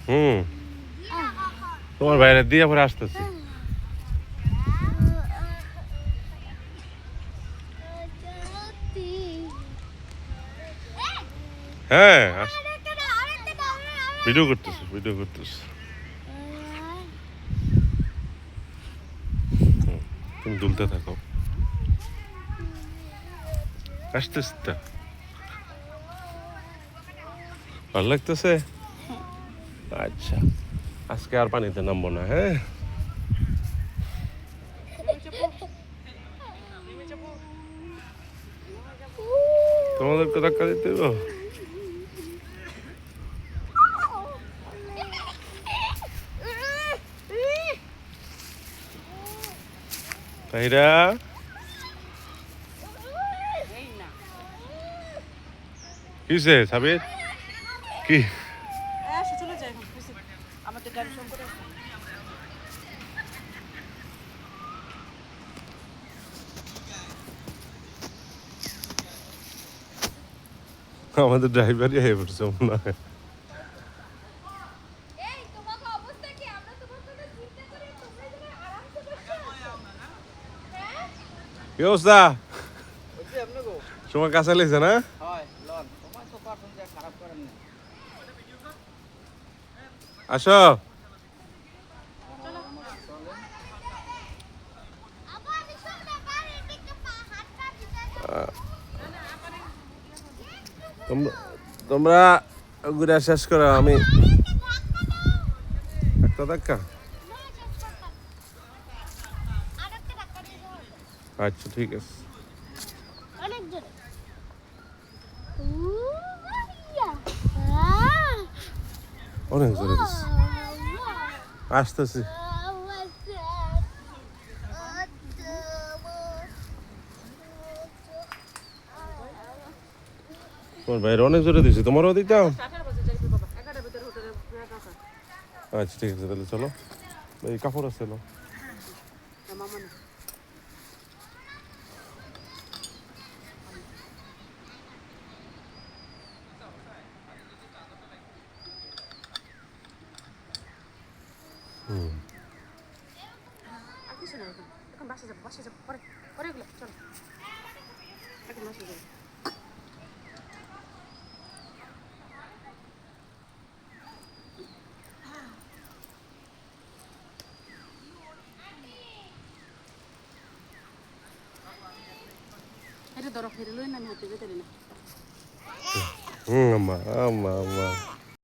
হুম, তোমার বাইরে দিয়ে পরে আসতেছি। হ্যাঁ, ভিডিও করতেছি, ভিডিও করতেছি। তুমি দুলতে থাকো, আসতেছি তো। ভালো লাগতেছে? আচ্ছা, আজকে আর পানিতে নামবো না, হ্যাঁ? তোমাদেরকে ধাক্কা দিতে হবে? তাইরা কিসে সাবির কি আমাদের ড্রাইভারই হয়ে পড়ছে মনে হয়। কি অবস্থা? সময় কাছে লেগেছে না? আসো। তোমরা ঘুরে শেষ করো, আমি একটা ধাক্কা। আচ্ছা ঠিক আছে। অনেক জোরে দিচ্ছি, আসতেছি। তোমার বাইরে অনেক জোরে দিচ্ছি, তোমারও দিতাম। আচ্ছা ঠিক আছে, তাহলে চলো। এই কাপড় আছে না? আম্মা আম্মা আম্মা।